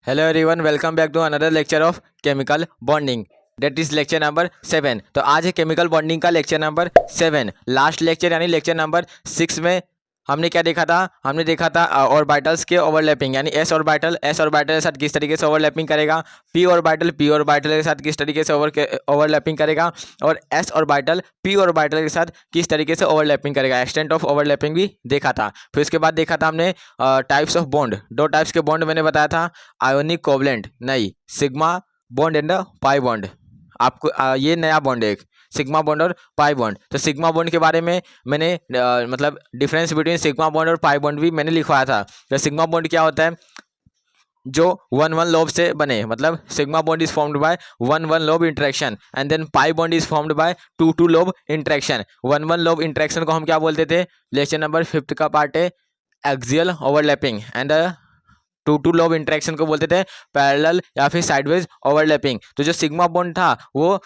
Hello everyone, welcome back to another lecture of chemical bonding. That is lecture number 7. तो आज है chemical bonding का lecture number 7। Last lecture यानी lecture number 6 में हमने क्या देखा था? हमने देखा था ऑर्बिटल्स के ओवरलैपिंग, यानी एस ऑर्बिटल के साथ किस तरीके से ओवरलैपिंग करेगा, पी ऑर्बिटल के साथ किस तरीके से ओवरलैपिंग करेगा, और एस ऑर्बिटल पी ऑर्बिटल के साथ किस तरीके से ओवरलैपिंग करेगा। एक्सटेंट ऑफ ओवरलैपिंग भी देखा था। फिर उसके बाद देखा था हमने टाइप्स ऑफ बॉन्ड। दो टाइप्स के बॉन्ड मैंने बताया था, आयोनिक कोवलेंट, नहीं sigma bond and pi bond. आपको ये नया बॉन्ड है एक, सिग्मा बॉन्ड और पाई बॉन्ड। तो सिग्मा बॉन्ड के बारे में मैंने मतलब डिफरेंस बिटवीन सिग्मा बॉन्ड और पाई बॉन्ड भी मैंने लिखवाया था। तो सिग्मा बॉन्ड क्या होता है? जो वन वन लोब से बने, मतलब sigma bond is formed by one one lobe interaction and then pi bond is formed by two two lobe interaction. One one lobe interaction को हम क्या बोलते थे? लेक्चर नंबर 5 का पार्ट है axial overlapping, and two two lobe interaction को बोलते थे पैरेलल या फिर साइडवेज ओवरलैपिंग। तो जो सिग्मा बॉन्ड था वो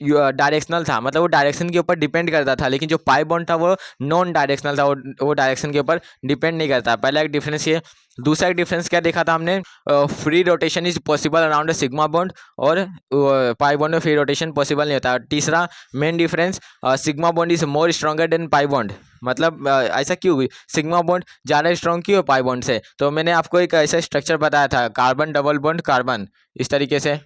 डायरेक्शनल था, मतलब वो डायरेक्शन के ऊपर डिपेंड करता था, लेकिन जो पाई बॉन्ड था वो नॉन डायरेक्शनल था, वो डायरेक्शन के ऊपर डिपेंड नहीं करता। पहला एक डिफरेंस ये। दूसरा एक डिफरेंस क्या देखा था हमने? Free rotation is possible around a sigma bond, और पाई बॉन्ड में फ्री रोटेशन पॉसिबल नहीं होता। तीसरा main difference, sigma bond is more stronger than pi bond. मतलब ऐसा क्यों हुई? सिग्मा बॉन्ड ज़्यादा स्ट्रॉन्ग क्यों है पाई बॉन्ड से? तो मैंने आपको एक ऐसा स्ट्रक्चर बताया था, कार्बन डबल बॉन्ड कार्बन, इस तरीके से।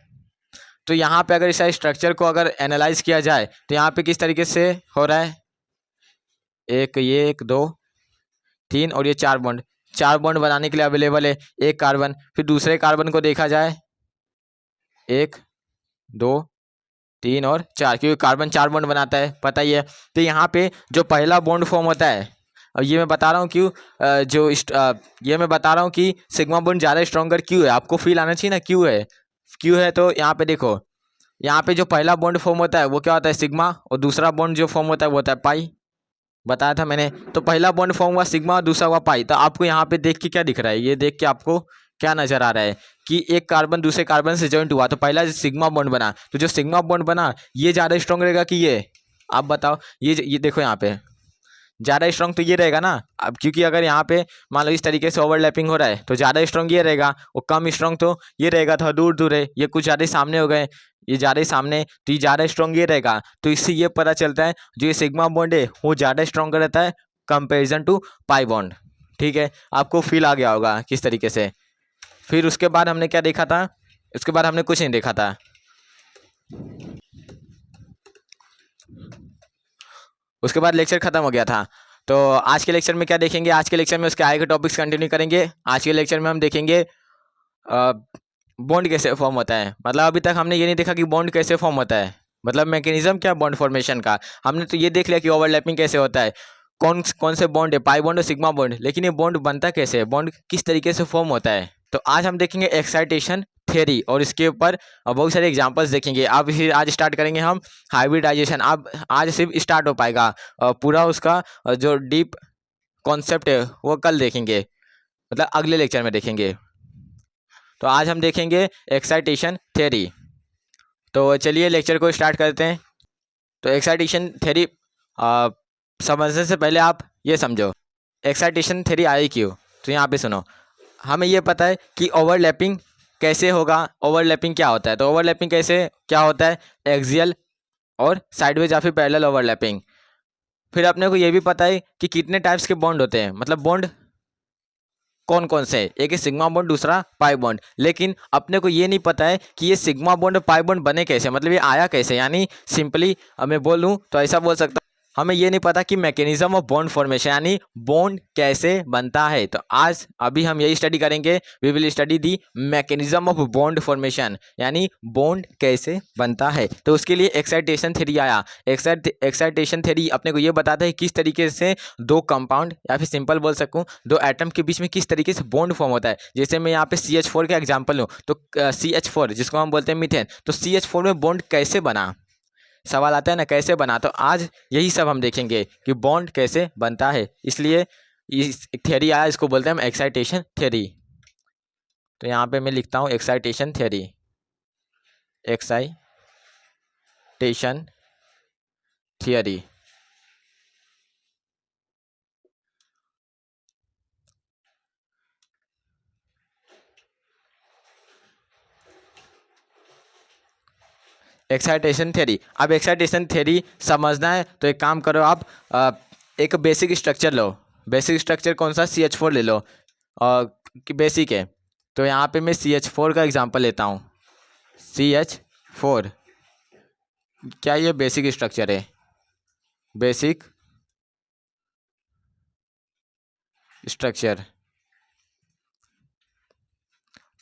तो यहाँ पे अगर इस स्ट्रक्चर को अगर एनालाइज किया जाए तो यहाँ पे किस तरीके से हो रहा है? एक ये, एक दो तीन, और ये चार बॉन्ड। चार बॉन्ड बनाने के लिए अवेलेबल है एक कार्बन। फिर दूसरे कार्बन को देखा जाए, एक दो तीन और चार, क्योंकि कार्बन चार बॉन्ड बनाता है, पता ही है। तो यहाँ पे जो पहला बॉन्ड फॉर्म होता है, अब ये मैं बता रहा हूँ क्यों, ये मैं बता रहा हूँ कि सिग्मा बॉन्ड ज़्यादा स्ट्रॉन्गर क्यों है। आपको फील आना चाहिए ना क्यों है, क्यों है। तो यहाँ पे देखो, यहाँ पे जो पहला बॉन्ड फॉर्म होता है वो क्या होता है? सिग्मा। और दूसरा बॉन्ड जो फॉर्म होता है वो होता है पाई, बताया था मैंने। तो पहला बॉन्ड फॉर्म हुआ सिग्मा और दूसरा हुआ पाई। तो आपको यहाँ पे देख के क्या दिख रहा है? ये देख के आपको क्या नजर आ रहा है कि एक कार्बन दूसरे कार्बन से जॉइंट हुआ, तो पहला सिग्मा बॉन्ड बना। तो जो सिग्मा बॉन्ड बना ये ज़्यादा स्ट्रॉन्ग रहेगा कि ये? आप बताओ। ये देखो यहाँ पे ज़्यादा स्ट्रॉन्ग तो ये रहेगा ना। अब क्योंकि अगर यहाँ पे मान लो इस तरीके से ओवरलैपिंग हो रहा है तो ज़्यादा स्ट्रॉन्ग ये रहेगा, और कम स्ट्रॉन्ग तो ये रहेगा, थोड़ा दूर दूर है, ये कुछ ज़्यादा ही सामने हो गए, ये ज़्यादा ही सामने, तो ये ज़्यादा स्ट्रॉन्ग ये रहेगा। तो इससे ये पता चलता है जो ये सिग्मा बॉन्ड है वो ज़्यादा स्ट्रॉन्ग रहता है कंपेरिजन टू पाई बॉन्ड। ठीक है, आपको फील आ गया होगा किस तरीके से। फिर उसके बाद हमने क्या देखा था? उसके बाद हमने कुछ नहीं देखा था। उसके बाद लेक्चर खत्म हो गया था। तो आज के लेक्चर में क्या देखेंगे? आज के लेक्चर में उसके आगे के टॉपिक्स कंटिन्यू करेंगे। आज के लेक्चर में हम देखेंगे बॉन्ड कैसे फॉर्म होता है। मतलब अभी तक हमने ये नहीं देखा कि बॉन्ड कैसे फॉर्म होता है, मतलब मैकेनिज्म क्या बॉन्ड फॉर्मेशन का। हमने तो ये देख लिया कि ओवरलैपिंग कैसे होता है, कौन कौन से बॉन्ड है, पाई बॉन्ड और सिग्मा बॉन्ड, लेकिन ये बॉन्ड बनता कैसे है, बॉन्ड किस तरीके से फॉर्म होता है। तो आज हम देखेंगे एक्साइटेशन थ्योरी, और इसके ऊपर बहुत सारे एग्जांपल्स देखेंगे। अब फिर आज स्टार्ट करेंगे हम हाइब्रिडाइजेशन। अब आज सिर्फ स्टार्ट हो पाएगा, पूरा उसका जो डीप कॉन्सेप्ट है वो कल देखेंगे, मतलब अगले लेक्चर में देखेंगे। तो आज हम देखेंगे एक्साइटेशन थ्योरी। तो चलिए लेक्चर को स्टार्ट करते हैं। तो एक्साइटेशन थ्योरी समझने से पहले आप ये समझो एक्साइटेशन थ्योरी आई क्यों। तो यहाँ पे सुनो, हमें ये पता है कि ओवरलैपिंग कैसे होगा, ओवरलैपिंग क्या होता है। तो ओवरलैपिंग कैसे क्या होता है? एक्सियल और साइडवेज या फिर पैरेलल ओवरलैपिंग। फिर अपने को ये भी पता है कि कितने टाइप्स के बॉन्ड होते हैं, मतलब बॉन्ड कौन कौन से है। एक है सिग्मा बॉन्ड, दूसरा पाई बॉन्ड। लेकिन अपने को ये नहीं पता है कि ये सिग्मा बॉन्ड और पाई बॉन्ड बने कैसे, मतलब ये आया कैसे। यानी सिंपली मैं बोलूँ तो ऐसा बोल सकता, हमें ये नहीं पता कि मैकेनिज्म ऑफ बॉन्ड फॉर्मेशन, यानी बॉन्ड कैसे बनता है। तो आज अभी हम यही स्टडी करेंगे। We will study the mechanism of bond formation, यानी बॉन्ड कैसे बनता है। तो उसके लिए एक्साइटेशन थ्योरी आया। एक्साइटेशन थ्योरी अपने को ये बताता है किस तरीके से दो कंपाउंड, या फिर सिंपल बोल सकूँ दो एटम के बीच में किस तरीके से बॉन्ड फॉर्म होता है। जैसे मैं यहाँ पे CH4 का एग्जाम्पल लूँ तो CH4 जिसको हम बोलते हैं मीथेन, तो CH4 में बॉन्ड कैसे बना, सवाल आता है ना कैसे बना। तो आज यही सब हम देखेंगे कि बॉन्ड कैसे बनता है। इसलिए इस थ्योरी आया, इसको बोलते हैं हम एक्साइटेशन थ्योरी। तो यहाँ पे मैं लिखता हूँ excitation theory, excitation theory. Excitation theory. अब एक्साइटेशन थ्योरी समझना है तो एक काम करो आप, एक बेसिक स्ट्रक्चर लो। बेसिक स्ट्रक्चर कौन सा? CH4 ले लो, बेसिक है। तो यहाँ पे मैं CH4 का एग्जांपल लेता हूँ। CH4 क्या ये बेसिक स्ट्रक्चर है? Basic structure.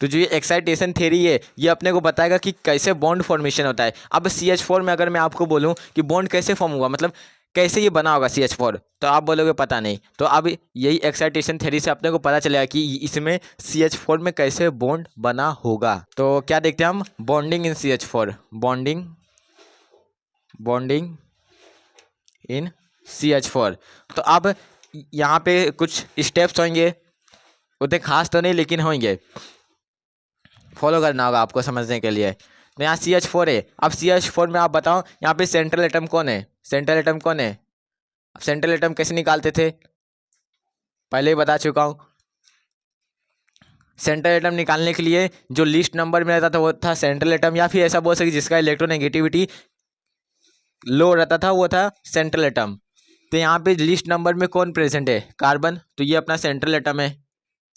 तो जो ये एक्साइटेशन थ्योरी है ये अपने को बताएगा कि कैसे बॉन्ड फॉर्मेशन होता है। अब CH4 में अगर मैं आपको बोलूँ कि बॉन्ड कैसे फॉर्म हुआ, मतलब कैसे ये बना होगा CH4, तो आप बोलोगे पता नहीं। तो अब यही एक्साइटेशन थ्योरी से अपने को पता चलेगा कि इसमें CH4 में कैसे बॉन्ड बना होगा। तो क्या देखते हैं हम? Bonding in CH4। Bonding in CH4। तो अब यहाँ पे कुछ स्टेप्स होंगे, उतने खास तो नहीं लेकिन होंगे, फॉलो करना होगा आपको समझने के लिए। तो यहाँ CH4 है। अब CH4 में आप बताओ यहाँ पे सेंट्रल एटम कौन है? सेंट्रल एटम कौन है? अब सेंट्रल एटम कैसे निकालते थे? पहले ही बता चुका हूँ। सेंट्रल एटम निकालने के लिए जो लिस्ट नंबर में रहता था वो था सेंट्रल एटम, या फिर ऐसा बोल सकते जिसका इलेक्ट्रोनेगेटिविटी लो रहता था वो था सेंट्रल एटम। तो यहाँ पे लिस्ट नंबर में कौन प्रेजेंट है? कार्बन। तो ये अपना सेंट्रल एटम है,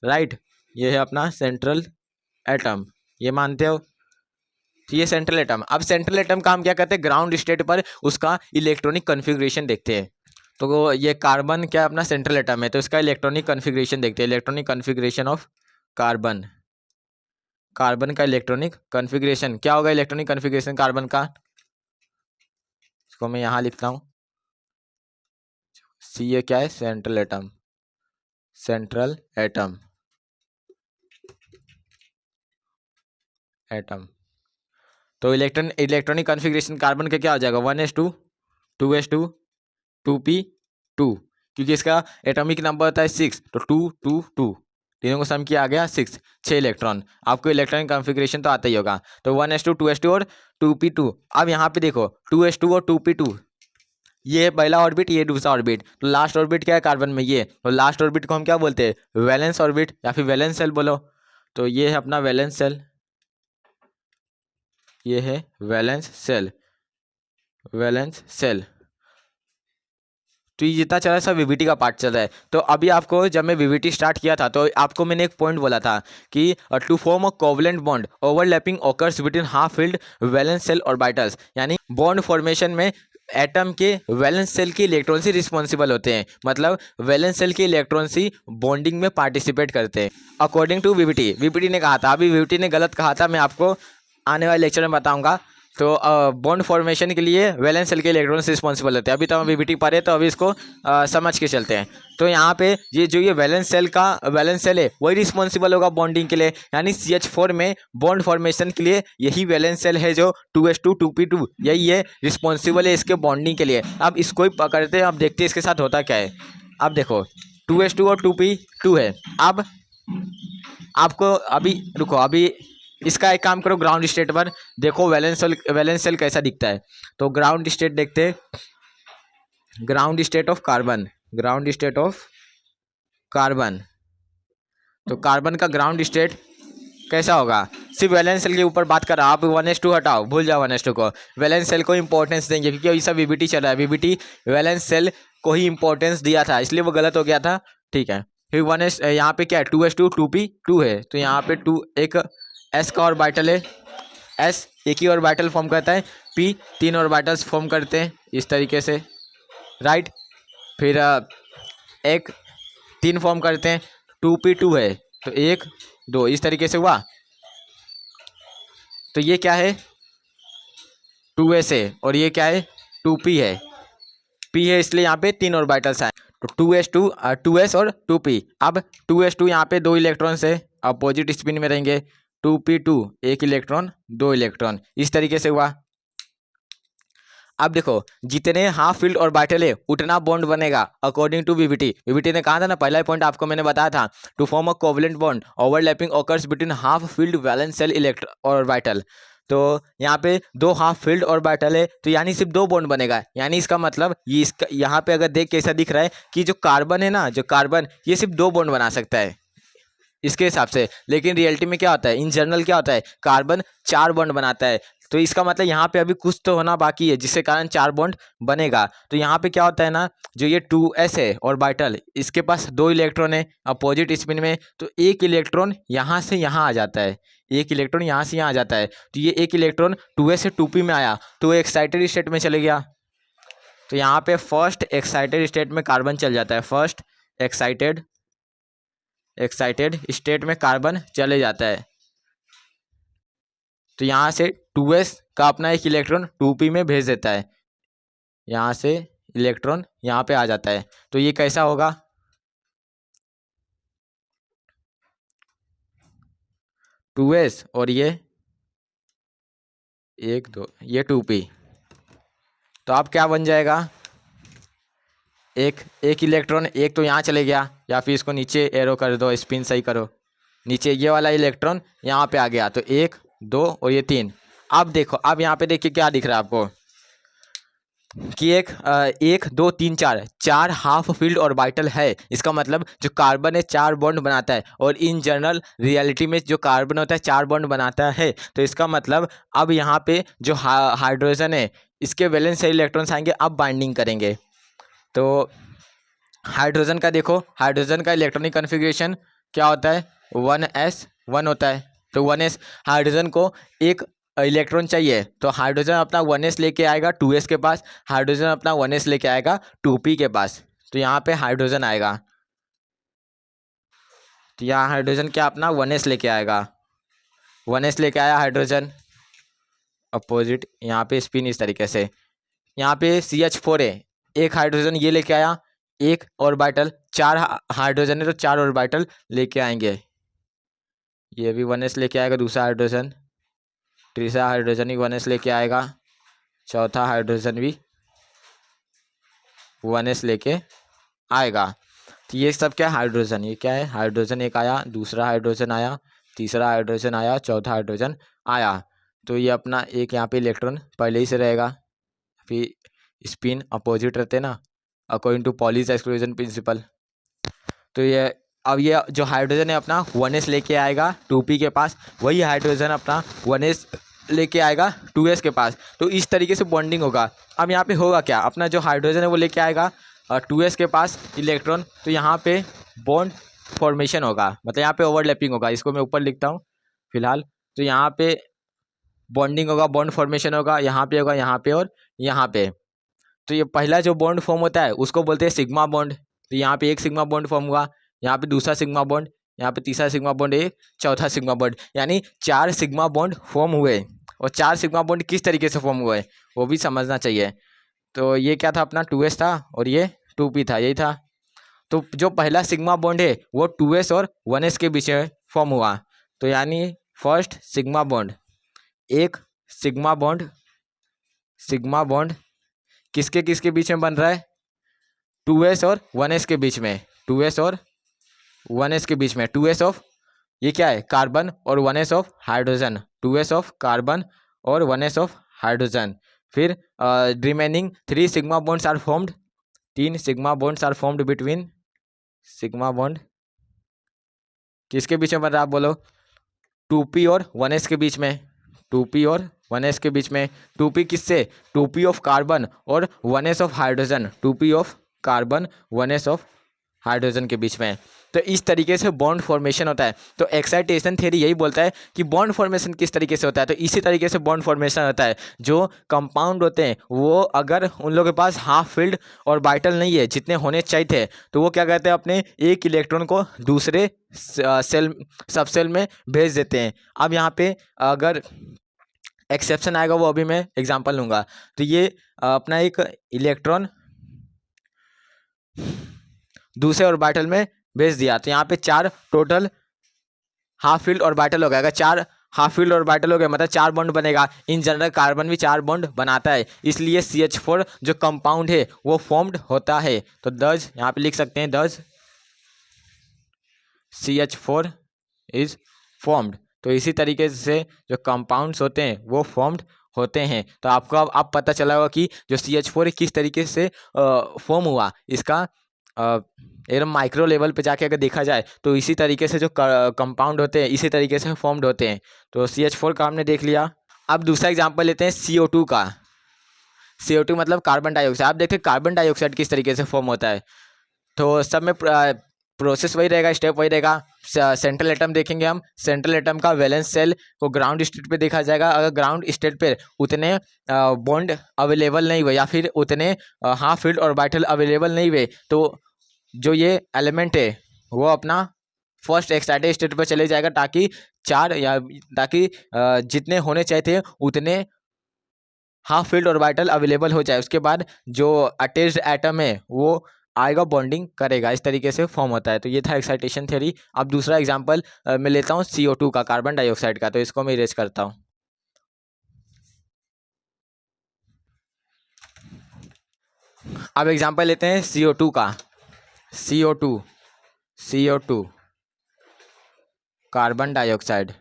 राइट। ये है अपना सेंट्रल एटम, ये मानते हो? तो ये सेंट्रल एटम। अब सेंट्रल एटम का हम क्या करते हैं? ग्राउंड स्टेट पर उसका इलेक्ट्रॉनिक कन्फिग्रेशन देखते हैं। तो ये कार्बन क्या अपना सेंट्रल एटम है, तो इसका इलेक्ट्रॉनिक कन्फिग्रेशन देखते हैं। Electronic configuration of carbon. Carbon का इलेक्ट्रॉनिक कन्फिग्रेशन क्या होगा? इलेक्ट्रॉनिक कन्फिग्रेशन कार्बन का, इसको मैं यहाँ लिखता हूँ। ये क्या है? Central atom. सेंट्रल एटम तो इलेक्ट्रॉनिक कॉन्फ़िगरेशन कार्बन का क्या हो जाएगा? 1s2 2s2 2p2, क्योंकि इसका एटॉमिक नंबर होता है 6, तो 2 2 2 तीनों को सम किया आ गया 6 इलेक्ट्रॉन। आपको इलेक्ट्रॉनिक कॉन्फ़िगरेशन तो आता ही होगा। तो 1s2 2s2 और 2p2। अब यहाँ पे देखो 2s2 और 2p2, ये है पहला ऑर्बिट, ये दूसरा ऑर्बिट। तो लास्ट ऑर्बिट क्या है कार्बन में? ये। तो लास्ट ऑर्बिट को हम क्या बोलते हैं? वैलेंस ऑर्बिट या फिर वैलेंस सेल बोलो। तो ये है अपना वैलेंस सेल, ये है वैलेंस सेल। Valence shell. तो ये जितना चल रहा है सब वीवीटी का पार्ट चल रहा है। तो अभी आपको जब मैं वीवीटी स्टार्ट किया था तो आपको मैंने एक पॉइंट बोला था कि to form a covalent bond overlapping occurs between half filled valence shell orbitals, यानी बॉन्ड फॉर्मेशन में एटम के वैलेंस सेल के इलेक्ट्रॉन से रिस्पॉन्सिबल होते हैं, मतलब वैलेंस सेल के इलेक्ट्रॉन से बॉन्डिंग में पार्टिसिपेट करते हैं अकॉर्डिंग टू वीवीटी। वीवीटी ने कहा था, अभी वीवीटी ने गलत कहा था, मैं आपको आने वाले लेक्चर में बताऊंगा। तो बॉन्ड फॉर्मेशन के लिए वैलेंस सेल के इलेक्ट्रॉन रिस्पॉन्सिबल होते हैं। अभी तो हम वीवीटी पढ़े तो अभी इसको समझ के चलते हैं। तो यहाँ पे ये जो ये वैलेंस सेल है वही रिस्पॉन्सिबल होगा बॉन्डिंग के लिए, यानी CH4 में बॉन्ड फॉर्मेशन के लिए यही वैलेंस सेल है जो 2s2 2p2 यही है रिस्पॉन्सिबल है इसके बॉन्डिंग के लिए। अब इसको ही पकड़ते हैं, अब देखते हैं इसके साथ होता क्या है। अब देखो 2s2 और 2p2 है। अब आपको अभी रुको, अभी इसका एक काम करो, ग्राउंड स्टेट पर देखो वैलेंस सेल कैसा दिखता है। तो ग्राउंड स्टेट देखते हैं, ground state of carbon. Ground state of carbon. तो कार्बन का ग्राउंड स्टेट कैसा होगा? सिर्फ वैलेंस सेल के ऊपर बात कर रहा, आप 1s2 हटाओ, भूल जाओ 1s2 को। वैलेंस सेल को इंपॉर्टेंस देंगे क्योंकि अभी सब वीवीटी चल रहा है। वीवीटी वैलेंस सेल को ही इंपॉर्टेंस दिया था, इसलिए वो गलत हो गया था, ठीक है। फिर 1s यहाँ पे क्या है? 2s2 2p2 है। तो यहाँ पे 2 एक s का ऑर्बिटल है, s एक ही ऑर्बिटल फॉर्म करता है, p 3 ऑर्बिटल्स फॉर्म करते हैं इस तरीके से, राइट। फिर एक 3 फॉर्म करते हैं, 2p2 है तो 1 2 इस तरीके से हुआ। तो ये क्या है? 2s है और ये क्या है? 2p है। p है इसलिए यहाँ पे 3 ऑर्बिटल्स हैं, तो 2s और 2p। अब 2s2 यहाँ पे 2 इलेक्ट्रॉन है, अपोजिट स्पिन में रहेंगे। 2p2 1 इलेक्ट्रॉन 2 इलेक्ट्रॉन इस तरीके से हुआ। अब देखो जितने हाफ फील्ड ऑर्बिटल है उतना बॉन्ड बनेगा अकॉर्डिंग टू वीवीटी। वीवीटी ने कहा था ना, पहला पॉइंट आपको मैंने बताया था, to form a covalent bond overlapping occurs between half filled valence shell orbital. तो यहाँ पे 2 हाफ फील्ड ऑर्बिटल है, तो यानी सिर्फ 2 बॉन्ड बनेगा। यानी इसका मतलब ये इसका यहाँ पे अगर देख के ऐसा दिख रहा है कि जो कार्बन है ना, जो कार्बन ये सिर्फ 2 बॉन्ड बना सकता है इसके हिसाब से, लेकिन रियलिटी में क्या होता है, इन जनरल क्या होता है, कार्बन 4 बॉन्ड बनाता है। तो इसका मतलब यहाँ पे अभी कुछ तो होना बाकी है जिसके कारण 4 बॉन्ड बनेगा। तो यहाँ पे क्या होता है ना, जो ये 2s है ऑर्बिटल, इसके पास 2 इलेक्ट्रॉन है अपोजिट स्पिन में, तो एक इलेक्ट्रॉन यहाँ से यहाँ आ जाता है, एक इलेक्ट्रॉन यहाँ से यहाँ आ जाता है। तो ये एक इलेक्ट्रॉन 2s से 2p में आया तो वो एक्साइटेड स्टेट में चले गया। तो यहाँ पे फर्स्ट एक्साइटेड स्टेट में कार्बन चल जाता है, फर्स्ट एक्साइटेड स्टेट में कार्बन चले जाता है। तो यहाँ से 2s का अपना एक इलेक्ट्रॉन 2p में भेज देता है, यहाँ से इलेक्ट्रॉन यहाँ पे आ जाता है। तो ये कैसा होगा, टू एस और ये 1 2 ये 2p। तो अब क्या बन जाएगा, एक इलेक्ट्रॉन एक तो यहाँ चले गया, या फिर इसको नीचे एरो कर दो, स्पिन सही करो, नीचे ये वाला इलेक्ट्रॉन यहाँ पे आ गया। तो 1 2 और ये 3। अब देखो, अब यहाँ पे देखिए क्या दिख रहा है आपको कि 1 2 3 4 हाफ फील्ड ऑर्बिटल है। इसका मतलब जो कार्बन है 4 बॉन्ड बनाता है, और इन जनरल रियलिटी में जो कार्बन होता है 4 बॉन्ड बनाता है। तो इसका मतलब अब यहाँ पे जो हाइड्रोजन है इसके वैलेंस से इलेक्ट्रॉन्स आएंगे, अब बाइंडिंग करेंगे। तो हाइड्रोजन का देखो, हाइड्रोजन का इलेक्ट्रॉनिक कन्फिग्रेशन क्या होता है, 1s1 होता है। तो 1s, हाइड्रोजन को एक इलेक्ट्रॉन चाहिए, तो हाइड्रोजन अपना 1s लेके आएगा 2s के पास, हाइड्रोजन अपना 1s लेके आएगा 2p के पास। तो यहाँ पे हाइड्रोजन आएगा, तो यहाँ हाइड्रोजन क्या अपना 1s लेके आएगा, 1s लेके आया हाइड्रोजन अपोजिट, यहाँ पे स्पिन इस तरीके से। यहाँ पे CH4 है, एक हाइड्रोजन ये लेके आया, एक ऑर्बिटल, 4 हाइड्रोजन है तो 4 ऑर्बिटल लेके आएंगे। ये भी 1s लेके आएगा दूसरा हाइड्रोजन, तीसरा हाइड्रोजन भी 1s लेके आएगा, चौथा हाइड्रोजन भी 1s लेके आएगा। तो ये सब क्या है, हाइड्रोजन, ये क्या है हाइड्रोजन, एक आया, दूसरा हाइड्रोजन आया, तीसरा हाइड्रोजन आया, चौथा हाइड्रोजन आया। तो ये अपना एक यहाँ पे इलेक्ट्रॉन पहले ही से रहेगा, फिर स्पिन अपोजिट रहते ना according to Pauli's exclusion principle. तो ये अब ये जो हाइड्रोजन है अपना 1s लेके आएगा 2p के पास, वही हाइड्रोजन अपना 1s लेके आएगा 2s के पास। तो इस तरीके से बॉन्डिंग होगा। अब यहाँ पे होगा क्या, अपना जो हाइड्रोजन है वो लेके आएगा 2s के पास इलेक्ट्रॉन, तो यहाँ पे बॉन्ड फॉर्मेशन होगा, मतलब यहाँ पे ओवरलैपिंग होगा। इसको मैं ऊपर लिखता हूँ फिलहाल। तो यहाँ पे बॉन्डिंग होगा, बॉन्ड फॉर्मेशन होगा, यहाँ पे होगा, यहाँ पे और यहाँ पे। तो ये पहला जो बॉन्ड फॉर्म होता है उसको बोलते हैं सिग्मा बॉन्ड। तो यहाँ पे एक सिग्मा बॉन्ड फॉर्म हुआ, यहाँ पे दूसरा सिग्मा बॉन्ड, यहाँ पे तीसरा सिग्मा बॉन्ड, एक चौथा सिग्मा बॉन्ड, यानी 4 सिग्मा बॉन्ड फॉर्म हुए। और 4 सिग्मा बॉन्ड किस तरीके से फॉर्म हुए वो भी समझना चाहिए। तो ये क्या था अपना 2s था और ये 2p था, यही था। तो जो पहला सिग्मा बॉन्ड है वो 2s और 1s के बीच में फॉर्म हुआ। तो यानी फर्स्ट सिग्मा बॉन्ड, एक सिग्मा बॉन्ड किसके किसके बीच में बन रहा है, 2s और 1s के बीच में, 2s और 1s के बीच में, 2s ऑफ ये क्या है कार्बन और 1s of hydrogen, 2s of carbon और 1s ऑफ हाइड्रोजन। फिर remaining 3 sigma bonds are formed, 3 sigma bonds are formed between, sigma bond किसके बीच में बन रहा है आप बोलो, 2p और 1s के बीच में, 2p और 1s के बीच में। 2p किससे, 2p ऑफ कार्बन और 1s of hydrogen, 2p of carbon 1s of hydrogen के बीच में। तो इस तरीके से बॉन्ड फॉर्मेशन होता है। तो एक्साइटेशन थ्योरी यही बोलता है कि बॉन्ड फॉर्मेशन किस तरीके से होता है। तो इसी तरीके से बॉन्ड फॉर्मेशन होता है। जो कंपाउंड होते हैं वो अगर उन लोगों के पास हाफ फील्ड और बाइटल नहीं है जितने होने चाहिए थे, तो वो क्या कहते हैं अपने एक इलेक्ट्रॉन को दूसरे सेल सब सेल में भेज देते हैं। अब यहाँ पे अगर एक्सेप्शन आएगा वो अभी मैं एग्जांपल लूँगा। तो ये अपना एक इलेक्ट्रॉन दूसरे ऑर्बिटल में भेज दिया, तो यहाँ पे 4 टोटल हाफ फील्ड ऑर्बिटल हो गया। अगर 4 हाफ फील्ड ऑर्बिटल हो गया मतलब 4 बॉन्ड बनेगा। इन जनरल कार्बन भी 4 बॉन्ड बनाता है, इसलिए CH4 जो कंपाउंड है वो फॉर्म्ड होता है। तो दज यहाँ पे लिख सकते हैं, दज CH4 इज फॉर्म्ड। तो इसी तरीके से जो कंपाउंड्स होते हैं वो फॉर्म्ड होते हैं। तो आपको अब पता चला होगा कि जो CH4 किस तरीके से फॉर्म हुआ। इसका एकदम माइक्रो लेवल पे जाके अगर देखा जाए तो इसी तरीके से जो कंपाउंड होते हैं इसी तरीके से फॉर्म्ड होते हैं। तो CH4 का हमने देख लिया। अब दूसरा एग्जांपल लेते हैं CO2 का। CO2 मतलब कार्बन डाइऑक्साइड। आप देखिए कार्बन डाइऑक्साइड किस तरीके से फॉर्म होता है। तो सब में प्रोसेस वही रहेगा, स्टेप वही रहेगा। सेंट्रल एटम देखेंगे हम, सेंट्रल एटम का वैलेंस सेल को ग्राउंड स्टेट पे देखा जाएगा। अगर ग्राउंड स्टेट पे उतने बॉन्ड अवेलेबल नहीं हुए या फिर उतने हाफ फील्ड ऑर्बिटल अवेलेबल नहीं हुए तो जो ये एलिमेंट है वो अपना फर्स्ट एक्साइटेड स्टेट पर चले जाएगा, ताकि जितने होने चाहिए थे उतने हाफ फील्ड ऑर्बिटल अवेलेबल हो जाए। उसके बाद जो अटैच्ड एटम है वो आएगा, बॉन्डिंग करेगा। इस तरीके से फॉर्म होता है। तो ये था एक्साइटेशन थ्योरी। अब दूसरा एग्जांपल मैं लेता हूँ CO2 का, कार्बन डाइऑक्साइड का। तो इसको मैं इरेज करता हूँ। अब एग्जांपल लेते हैं CO2 का। CO2 कार्बन डाइऑक्साइड,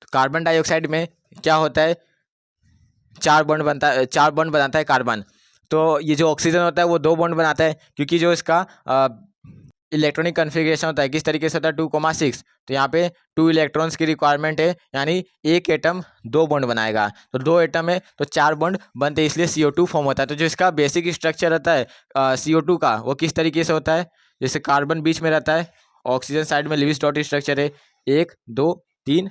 तो कार्बन डाइऑक्साइड में क्या होता है, चार बॉन्ड बनाता है कार्बन। तो ये जो ऑक्सीजन होता है वो 2 बॉन्ड बनाता है, क्योंकि जो इसका इलेक्ट्रॉनिक कन्फिग्रेशन होता है किस तरीके से होता है 2,6। तो यहाँ पे 2 इलेक्ट्रॉन्स की रिक्वायरमेंट है, यानी एक एटम 2 बॉन्ड बनाएगा। तो 2 एटम है तो 4 बॉन्ड बनते हैं, इसलिए CO2 फॉर्म होता है। तो जो इसका बेसिक स्ट्रक्चर रहता है CO2 का, वो किस तरीके से होता है, जैसे कार्बन बीच में रहता है, ऑक्सीजन साइड में लिविस डॉट स्ट्रक्चर है, 1 2 3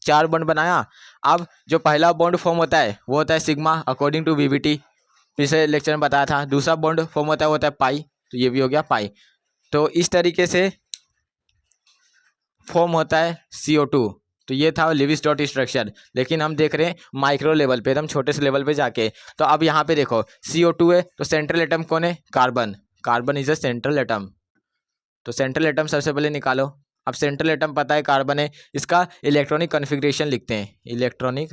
4 बॉन्ड बनाया। अब जो पहला बॉन्ड फॉर्म होता है वो होता है सिग्मा, अकॉर्डिंग टू BBT, पिछले लेक्चर में बताया था। दूसरा बॉन्ड फॉर्म होता है वो होता है पाई, तो ये भी हो गया पाई। तो इस तरीके से फॉर्म होता है CO2। तो ये था लिविस डॉट स्ट्रक्चर। लेकिन हम देख रहे हैं माइक्रो लेवल पे, एकदम छोटे से लेवल पे जाके। तो अब यहाँ पे देखो CO2 है तो सेंट्रल एटम कौन है, carbon is a central atom. तो सेंट्रल एटम सबसे पहले निकालो। अब सेंट्रल एटम पता है कार्बन है, इसका इलेक्ट्रॉनिक कन्फिग्रेशन लिखते हैं। इलेक्ट्रॉनिक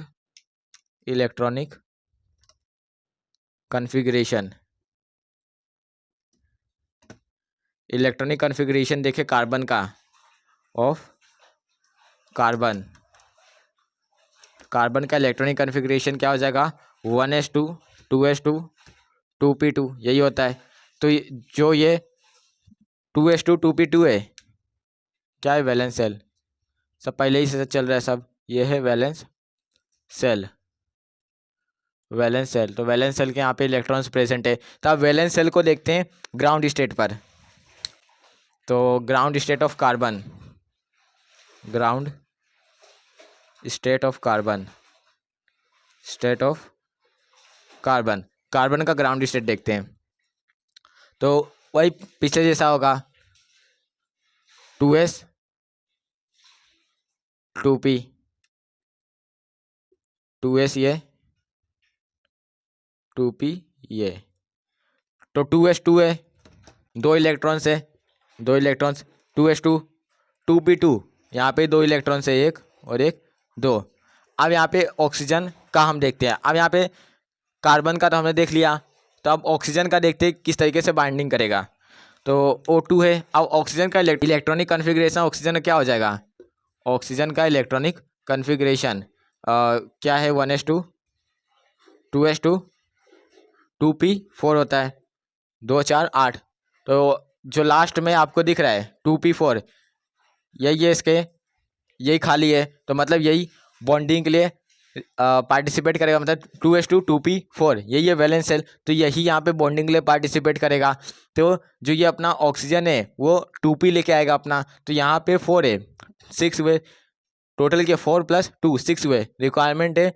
कन्फिग्रेशन देखे कार्बन का, ऑफ कार्बन का इलेक्ट्रॉनिक कन्फिग्रेशन क्या हो जाएगा, 1s2 2s2 2p2, यही होता है। तो जो ये 2s2 2p2 है, क्या है, वैलेंस सेल। सब पहले ही से चल रहा है सब। ये है वैलेंस सेल। तो वैलेंस सेल के यहाँ पे इलेक्ट्रॉन्स प्रेजेंट है। तो अब वैलेंस सेल को देखते हैं ग्राउंड स्टेट पर। तो ground state of carbon, carbon का ग्राउंड स्टेट देखते हैं। तो वही पीछे जैसा होगा, 2s 2p, 2s ये 2p ये। तो 2s 2 है, 2 इलेक्ट्रॉन्स है, 2 इलेक्ट्रॉन्स, 2s2 2p2, यहाँ पे 2 इलेक्ट्रॉन्स है, 1 और 1 2। अब यहाँ पे ऑक्सीजन का हम देखते हैं। अब यहाँ पे कार्बन का तो हमने देख लिया, तो अब ऑक्सीजन का देखते हैं किस तरीके से बाइंडिंग करेगा। तो O2 है। अब ऑक्सीजन का इलेक्ट्रॉनिक कन्फिग्रेशन ऑक्सीजन का क्या हो जाएगा, ऑक्सीजन का इलेक्ट्रॉनिक कन्फिग्रेशन क्या है, 1s2 2s2 2p4 होता है, 2 4 8। तो जो लास्ट में आपको दिख रहा है 2p4, यही है, इसके यही खाली है। तो मतलब यही बॉन्डिंग के लिए पार्टिसिपेट करेगा, मतलब 2s2 2p4, यही है वैलेंस सेल। तो यही यहाँ पे बॉन्डिंग के लिए पार्टिसिपेट करेगा। तो जो ये अपना ऑक्सीजन है वो 2p लेके आएगा अपना। तो यहाँ पे 4 है, 6 वे टोटल के, 4 + 2 6 वे, रिक्वायरमेंट है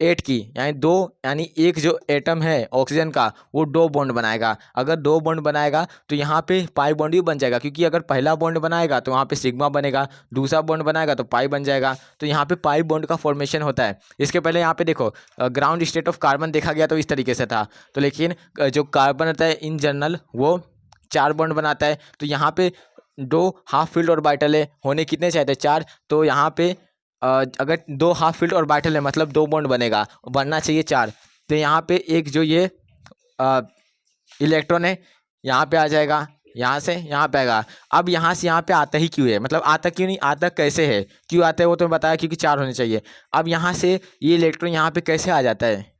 8 की, यानी एक जो एटम है ऑक्सीजन का वो 2 बॉन्ड बनाएगा। अगर 2 बॉन्ड बनाएगा तो यहाँ पे पाई बॉन्ड भी बन जाएगा, क्योंकि अगर पहला बॉन्ड बनाएगा तो वहाँ पे सिग्मा बनेगा, दूसरा बॉन्ड बनाएगा तो पाई बन जाएगा। तो यहाँ पे पाई बॉन्ड का फॉर्मेशन होता है। इसके पहले यहाँ पे देखो ग्राउंड स्टेट ऑफ कार्बन देखा गया तो इस तरीके से था। तो लेकिन जो कार्बन होता है इन जनरल वो 4 बॉन्ड बनाता है। तो यहाँ पे 2 हाफ फील्ड ऑर्बिटल है, होने कितने चाहिए थे, 4। तो यहाँ पे अगर 2 हाफ फील्ड ऑर्बिटल है मतलब 2 बॉन्ड बनेगा, बनना चाहिए 4। तो यहाँ पे एक जो ये इलेक्ट्रॉन है यहाँ पे आ जाएगा, यहाँ से यहाँ पे आएगा। अब यहाँ से यहाँ पे आता ही क्यों है, मतलब आता क्यों नहीं, आता कैसे है, क्यों आता है वो तो मैं बताया, क्योंकि 4 होने चाहिए। अब यहाँ से ये इलेक्ट्रॉन यहाँ पे कैसे आ जाता है,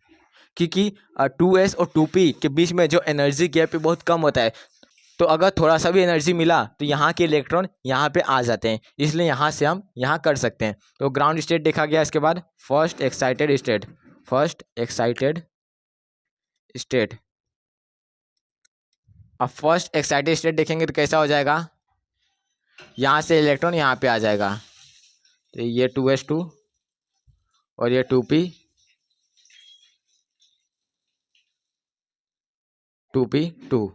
क्योंकि 2s और 2p के बीच में जो एनर्जी गैप है बहुत कम होता है। तो अगर थोड़ा सा भी एनर्जी मिला तो यहाँ के इलेक्ट्रॉन यहाँ पे आ जाते हैं, इसलिए यहाँ से हम यहाँ कर सकते हैं। तो ग्राउंड स्टेट देखा गया। इसके बाद first excited state, first excited state. अब फर्स्ट एक्साइटेड स्टेट देखेंगे तो कैसा हो जाएगा, यहाँ से इलेक्ट्रॉन यहाँ पे आ जाएगा, तो ये 2s2 और ये 2p 2p2।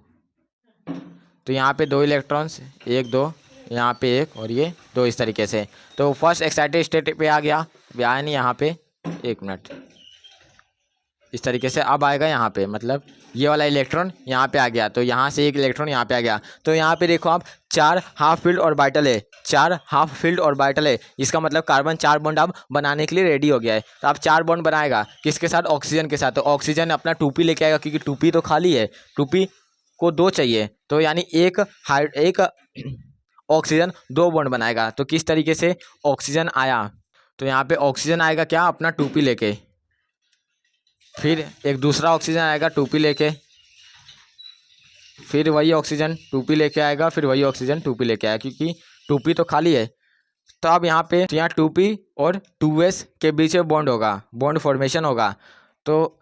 तो यहाँ पे 2 इलेक्ट्रॉन्स, 1 2, यहाँ पे 1 और ये 2, इस तरीके से। तो फर्स्ट एक्साइटेड स्टेट पे आ गया, आया नहीं यहाँ पे, 1 मिनट, इस तरीके से अब आएगा यहाँ पे, मतलब ये वाला इलेक्ट्रॉन यहाँ पे आ गया, तो यहाँ से एक इलेक्ट्रॉन यहाँ पे आ गया। तो यहाँ पे देखो आप 4 हाफ फील्ड ऑर्बिटल है, 4 हाफ फील्ड ऑर्बिटल है, इसका मतलब कार्बन 4 बॉन्ड अब बनाने के लिए रेडी हो गया है। तो अब 4 बॉन्ड बनाएगा किसके साथ, ऑक्सीजन के साथ। तो ऑक्सीजन अपना 2p लेके आएगा, क्योंकि 2p तो खाली है, 2p को 2 चाहिए, तो यानी एक ऑक्सीजन 2 बॉन्ड बनाएगा। तो किस तरीके से ऑक्सीजन आया, तो यहाँ पे ऑक्सीजन आएगा क्या, अपना 2p लेके, फिर एक दूसरा ऑक्सीजन आएगा 2p लेके, फिर वही ऑक्सीजन 2p लेके आएगा, फिर वही ऑक्सीजन 2p लेके आएगा, क्योंकि 2p तो खाली है। तो अब यहाँ पे, तो यहाँ 2p और 2s के बीच में बॉन्ड होगा, बॉन्ड फॉर्मेशन होगा। तो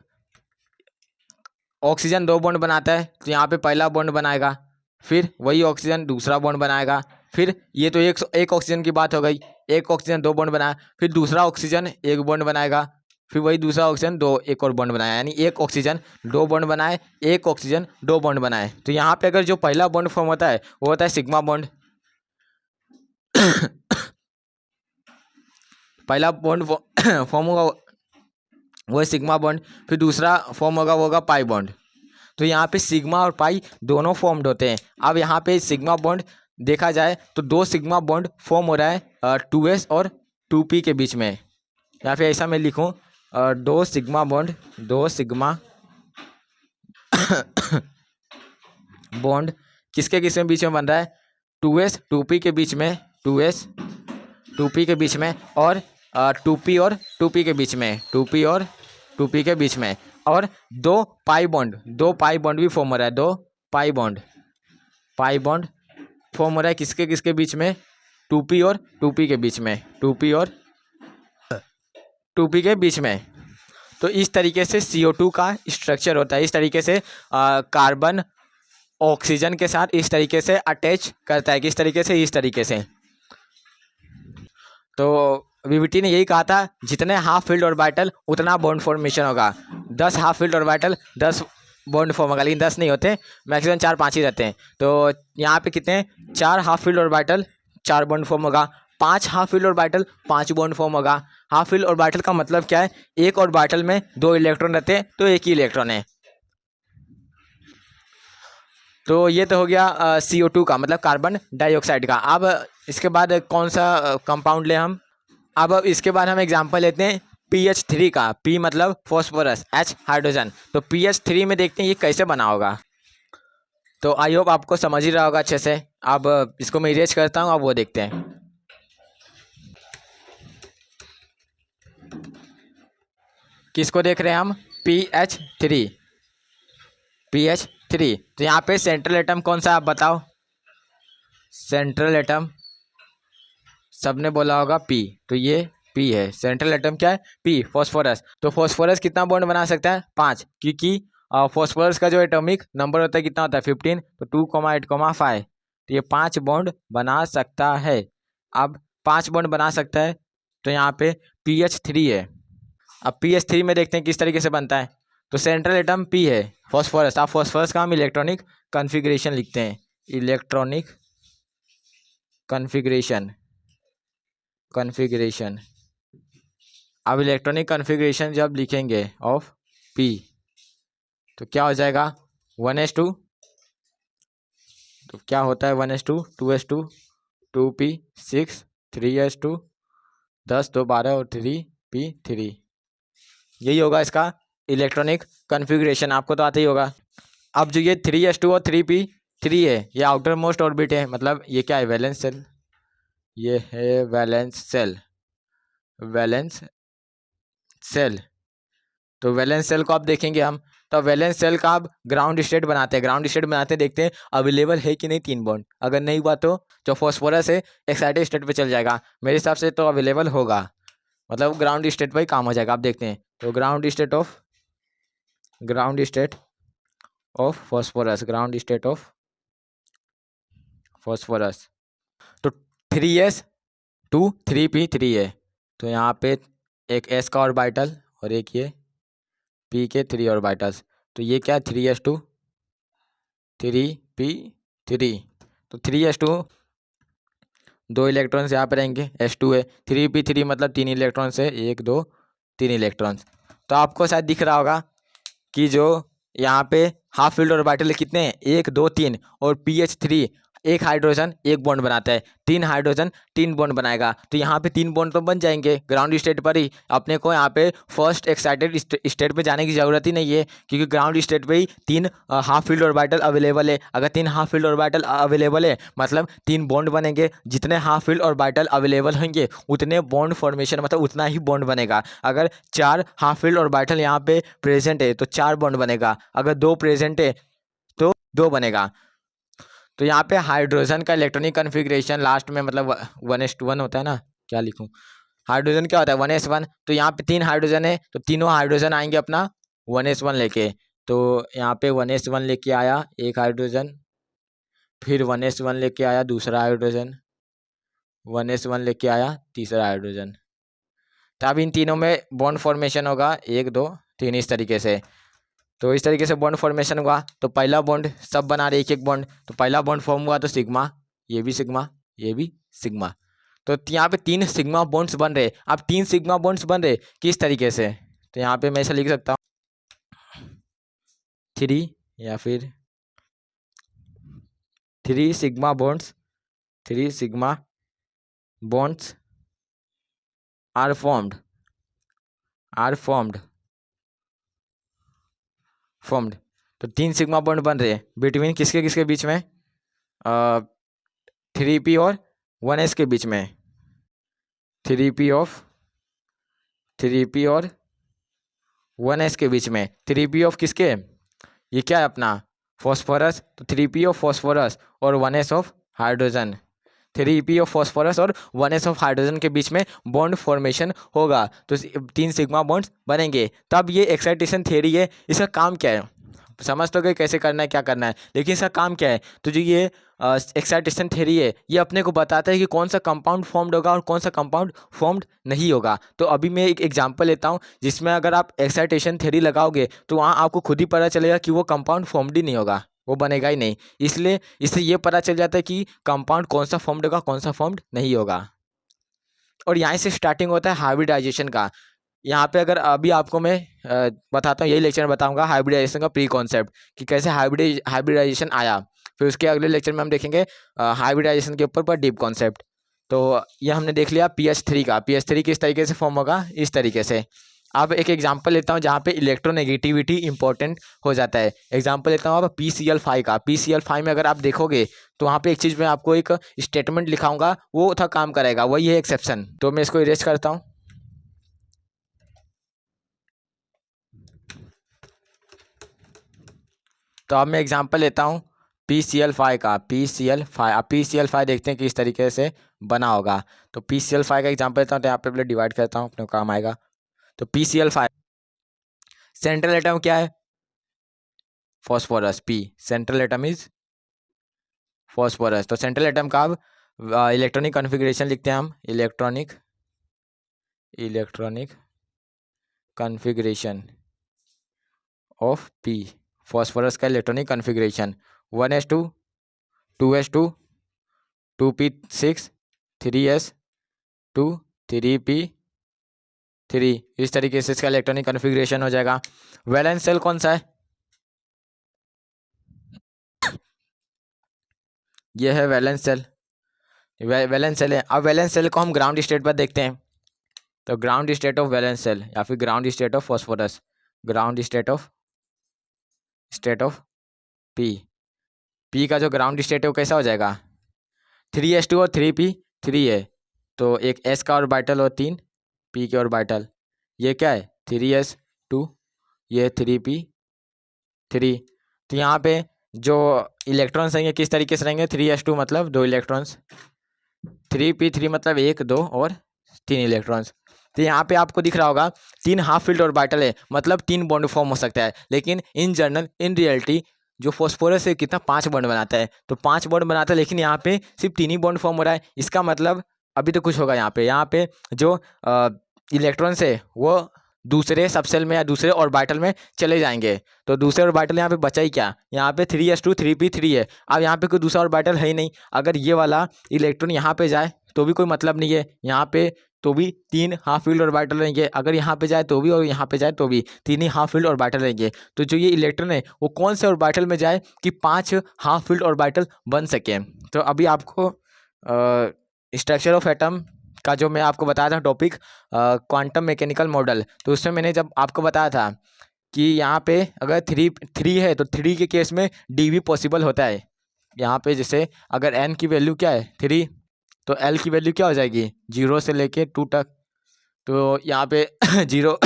ऑक्सीजन 2 बॉन्ड बनाता है, तो यहाँ पे पहला बॉन्ड बनाएगा, फिर वही ऑक्सीजन दूसरा बॉन्ड बनाएगा, फिर ये तो एक ऑक्सीजन की बात हो गई, एक ऑक्सीजन 2 बॉन्ड बनाया, फिर दूसरा ऑक्सीजन 1 बॉन्ड बनाएगा, फिर वही दूसरा ऑक्सीजन 2 एक और बॉन्ड बनाया, यानी एक ऑक्सीजन 2 बॉन्ड बनाए, एक ऑक्सीजन 2 बॉन्ड बनाए। तो यहाँ पे अगर जो पहला बॉन्ड फॉर्म होता है वो होता है सिग्मा बॉन्ड पहला बॉन्ड फॉर्म होगा वो है सिग्मा बॉन्ड, फिर दूसरा फॉर्म होगा वो होगा पाई बॉन्ड। तो यहाँ पे सिग्मा और पाई दोनों फॉर्म्ड होते हैं। अब यहाँ पे सिग्मा बॉन्ड देखा जाए तो 2 सिग्मा बॉन्ड फॉर्म हो रहा है 2s और 2p के बीच में, या फिर ऐसा मैं लिखूँ 2 सिग्मा बॉन्ड, 2 सिग्मा बॉन्ड किसके किसके बीच में बन रहा है, 2s 2p के बीच में, 2s 2p के बीच में, और 2p और 2p के बीच में, 2p और 2p के बीच में, और 2 पाई बॉन्ड भी फॉर्म हो रहा है, 2 पाई बॉन्ड फॉर्म हो रहा है किसके किसके बीच में, 2p और 2p के बीच में, 2p और 2p के बीच में। तो इस तरीके से CO2 का स्ट्रक्चर होता है, इस तरीके से कार्बन ऑक्सीजन के साथ इस तरीके से अटैच करता है, किस तरीके से, इस तरीके से। तो वीवीटी ने यही कहा था, जितने हाफ फील्ड ऑर्बिटल उतना बॉन्ड फॉर्मेशन होगा, 10 half filled orbital 10 bond form होगा, लेकिन 10 नहीं होते, मैक्सिमम 4-5 ही रहते हैं। तो यहाँ पे कितने, 4 half filled orbital 4 bond form होगा, 5 half filled orbital 5 bond form होगा। हाफ फील्ड ऑर्बिटल का मतलब क्या है, एक ऑर्बिटल में 2 इलेक्ट्रॉन रहते हैं, तो एक ही इलेक्ट्रॉन है। तो ये तो हो गया CO2 का, मतलब कार्बन डाइऑक्साइड का। अब इसके बाद कौन सा कंपाउंड ले हम, अब इसके बाद हम एग्जांपल लेते हैं PH3 का। P मतलब फॉस्फोरस, H हाइड्रोजन। तो PH3 में देखते हैं ये कैसे बना होगा। तो आई होप आपको समझ ही रहा होगा अच्छे से। अब इसको मैं इरेज करता हूँ, अब वो देखते हैं। किसको देख रहे हैं हम, PH3। तो यहाँ पे सेंट्रल एटम कौन सा, आप बताओ। सेंट्रल एटम सबने बोला होगा P, तो ये P है। सेंट्रल एटम क्या है, P, फॉस्फोरस। तो फॉस्फोरस कितना बॉन्ड बना सकता है, 5, क्योंकि फॉस्फोरस का जो एटॉमिक नंबर होता है कितना होता है, 15। तो 2,8,5, तो ये 5 बॉन्ड बना सकता है। अब 5 बॉन्ड बना सकता है, तो यहाँ पे PH3 है। अब PH3 में देखते हैं किस तरीके से बनता है। तो सेंट्रल एटम P है, फॉस्फोरस। आप फॉस्फोरस का हम इलेक्ट्रॉनिक कन्फिग्रेशन लिखते हैं, इलेक्ट्रॉनिक कन्फिग्रेशन। अब इलेक्ट्रॉनिक कन्फिग्रेशन जब लिखेंगे ऑफ P, तो क्या हो जाएगा, 1s2। तो क्या होता है 1s2, 2s2, 2p, 6, 3s2, 10, 2, 12 और 3p3। यही होगा इसका इलेक्ट्रॉनिक कन्फिग्रेशन, आपको तो आता ही होगा। अब जो ये 3s2 और 3p3 है, ये आउटर मोस्ट ऑर्बिट है, मतलब ये क्या है, वैलेंस सेल। ये है वैलेंस सेल। तो वैलेंस सेल को आप देखेंगे हम, तो वैलेंस सेल का आप ग्राउंड स्टेट बनाते हैं, ग्राउंड स्टेट बनाते देखते हैं अवेलेबल है कि नहीं 3 बॉन्ड। अगर नहीं हुआ तो जो फॉस्फोरस है एक्साइटेड स्टेट पे चल जाएगा। मेरे हिसाब से तो अवेलेबल होगा, मतलब ग्राउंड स्टेट पर ही काम हो जाएगा। आप देखते हैं तो ground state of phosphorus, ground state of phosphorus. तो 3s 2 3p 3 है, तो यहाँ पे एक s का ऑर्बिटल और एक ये p के 3 ऑर्बिटल्स। तो ये क्या 3s2 3p3। तो 3s2 2 इलेक्ट्रॉन्स यहाँ पे रहेंगे, s2 है, 3p3 मतलब 3 इलेक्ट्रॉन्स है, 1 2 3 इलेक्ट्रॉन्स। तो आपको शायद दिख रहा होगा कि जो यहाँ पे हाफ फील्ड ऑर्बिटल कितने हैं 1 2 3, और pH3 एक हाइड्रोजन एक बॉन्ड बनाता है, 3 हाइड्रोजन 3 बॉन्ड बनाएगा। तो यहाँ पे 3 बॉन्ड तो बन जाएंगे ग्राउंड स्टेट पर ही। अपने को यहाँ पे फर्स्ट एक्साइटेड स्टेट पे जाने की ज़रूरत ही नहीं है, क्योंकि ग्राउंड स्टेट पे ही 3 हाफ फील्ड ऑर्बिटल अवेलेबल है। अगर 3 हाफ फील्ड ऑर्बिटल अवेलेबल है मतलब 3 बॉन्ड बनेंगे। जितने हाफ फील्ड ऑर्बिटल अवेलेबल होंगे उतने बॉन्ड फॉर्मेशन, मतलब उतना ही बॉन्ड बनेगा। अगर 4 हाफ फील्ड ऑर्बिटल यहाँ पे प्रेजेंट है तो 4 बॉन्ड बनेगा, अगर 2 प्रेजेंट है तो 2 बनेगा। तो यहाँ पे हाइड्रोजन का इलेक्ट्रॉनिक कन्फिग्रेशन लास्ट में मतलब 1s1 होता है ना, क्या लिखूँ, हाइड्रोजन क्या होता है 1s1। तो यहाँ पे 3 हाइड्रोजन है तो तीनों हाइड्रोजन आएंगे अपना 1s1 लेके। तो यहाँ पे 1s1 लेके आया एक हाइड्रोजन, फिर 1s1 लेके आया दूसरा हाइड्रोजन, 1s1 लेके आया तीसरा हाइड्रोजन। तो अब इन तीनों में बॉन्ड फॉर्मेशन होगा 1 2 3 इस तरीके से। तो इस तरीके से बॉन्ड फॉर्मेशन हुआ। तो पहला बॉन्ड सब बना रहे एक एक बॉन्ड, तो पहला बॉन्ड फॉर्म हुआ तो सिग्मा, ये भी सिग्मा, ये भी सिग्मा। तो यहाँ पे 3 सिग्मा बॉन्ड्स बन रहे। अब 3 सिग्मा बॉन्ड्स बन रहे किस तरीके से, तो यहाँ पे मैं ऐसा लिख सकता हूँ 3 या फिर 3 sigma bonds, 3 sigma bonds are formed formed. तो 3 सिग्मा बॉन्ड बन रहे बिटवीन किसके किसके बीच में, 3p और 1s के बीच में, 3p और 1s के बीच में। 3p ऑफ किसके, ये क्या है अपना फॉस्फोरस, तो 3p ऑफ फॉस्फोरस और 1s of hydrogen, 3p of phosphorus और 1s ऑफ हाइड्रोजन के बीच में बॉन्ड फॉर्मेशन होगा। तो 3 सिग्मा बॉन्ड्स बनेंगे। तब ये एक्साइटेशन थ्योरी है, इसका काम क्या है समझ तो गए कैसे करना है क्या करना है, लेकिन इसका काम क्या है। तो जो ये एक्साइटेशन थ्योरी है ये अपने को बताता है कि कौन सा कंपाउंड फॉर्म्ड होगा और कौन सा कंपाउंड फॉर्म्ड नहीं होगा। तो अभी मैं एक एग्जांपल लेता हूँ जिसमें अगर आप एक्साइटेशन थ्योरी लगाओगे तो वहाँ आपको खुद ही पता चलेगा कि वो कंपाउंड फॉर्म्ड ही नहीं होगा, वो बनेगा ही नहीं। इसलिए इससे ये पता चल जाता है कि कंपाउंड कौन सा फॉर्म्ड होगा कौन सा फॉर्म्ड नहीं होगा। और यहाँ से स्टार्टिंग होता है हाइब्रिडाइजेशन का। यहाँ पे अगर अभी आपको मैं बताता हूँ, यही लेक्चर बताऊंगा हाइब्रिडाइजेशन का प्री कॉन्सेप्ट कि कैसे हाइब्रिडाइजेशन आया। फिर उसके अगले लेक्चर में हम देखेंगे हाइब्रिडाइजेशन के ऊपर पर डीप कॉन्सेप्ट। तो ये हमने देख लिया pH3 का, pH3 किस तरीके से फॉर्म होगा इस तरीके से। अब एक एग्जांपल लेता हूँ जहाँ पे इलेक्ट्रोनेगेटिविटी इंपॉर्टेंट हो जाता है। एग्जांपल लेता हूँ अब PCl5 का। PCl5 में अगर आप देखोगे तो वहाँ पे एक चीज़ मैं आपको एक स्टेटमेंट लिखाऊंगा वो था काम करेगा, वही है एक्सेप्शन। तो मैं इसको इरेज करता हूँ। तो अब मैं एग्जांपल लेता हूँ PCl5 का। PCl5 देखते हैं किस तरीके से बना होगा। तो PCl5 का एग्जांपल लेता हूँ, तो यहाँ पे पहले डिवाइड करता हूँ अपने काम आएगा। तो PCl5 सेंट्रल एटम क्या है phosphorus, P central atom is phosphorus. तो सेंट्रल एटम का अब इलेक्ट्रॉनिक कॉन्फ़िगरेशन लिखते हैं हम, electronic configuration of P, phosphorus का electronic configuration 1s2 2s2 2p6 3s2 3p3, इस तरीके से इसका इलेक्ट्रॉनिक कॉन्फ़िगरेशन हो जाएगा। वैलेंस सेल कौन सा है, ये है वैलेंस सेल। वैलेंस सेल है। अब वैलेंस सेल को हम ग्राउंड स्टेट पर देखते हैं। तो ground state of valence shell या फिर ground state of phosphorus, ground state of P का जो ग्राउंड स्टेट है वो कैसा हो जाएगा 3s2 और 3p3 है। तो एक s का ऑर्बिटल और 3 p के ऑर्बिटल, ये क्या है 3s2, ये 3p 3। तो यहाँ पे जो इलेक्ट्रॉन्स रहेंगे किस तरीके से रहेंगे, 3s2 मतलब 2 इलेक्ट्रॉन्स, 3p3 मतलब 1 2 और 3 इलेक्ट्रॉन्स। तो यहाँ पे आपको दिख रहा होगा 3 हाफ फील्ड ऑर्बिटल है, मतलब 3 बॉन्ड फॉर्म हो सकता है। लेकिन इन जनरल इन रियलिटी जो फॉस्फोरस है कितना 5 बॉन्ड बनाता है, तो 5 बॉन्ड बनाता है, लेकिन यहाँ पे सिर्फ 3 ही बॉन्ड फॉर्म हो रहा है। इसका मतलब अभी तो कुछ होगा यहाँ पे जो इलेक्ट्रॉन्स है वो दूसरे सबसेल में या दूसरे ऑर्बिटल में चले जाएंगे। तो दूसरे ऑर्बिटल यहाँ पे बचा ही क्या, यहाँ पे 3s2 3p3 है। अब यहाँ पे कोई दूसरा ऑर्बिटल है ही नहीं। अगर ये वाला इलेक्ट्रॉन यहाँ पे जाए तो भी कोई मतलब नहीं है, यहाँ पे तो भी 3 हाफ फील्ड ऑर्बिटल रहेंगे। अगर यहाँ पे जाए तो भी और यहाँ पे जाए तो भी 3 ही हाफ फील्ड ऑर्बिटल रहेंगे। तो जो ये इलेक्ट्रॉन है वो कौन से ऑर्बिटल में जाए कि 5 हाफ फील्ड ऑर्बिटल बन सके। तो अभी आपको स्ट्रक्चर ऑफ एटम का जो मैं आपको बताया था टॉपिक क्वांटम मैकेनिकल मॉडल, तो उसमें मैंने जब आपको बताया था कि यहाँ पे अगर 3 है तो 3 के केस में डी भी पॉसिबल होता है। यहाँ पे जैसे अगर एन की वैल्यू क्या है 3, तो एल की वैल्यू क्या हो जाएगी 0 से लेके 2 तक। तो यहाँ पे 0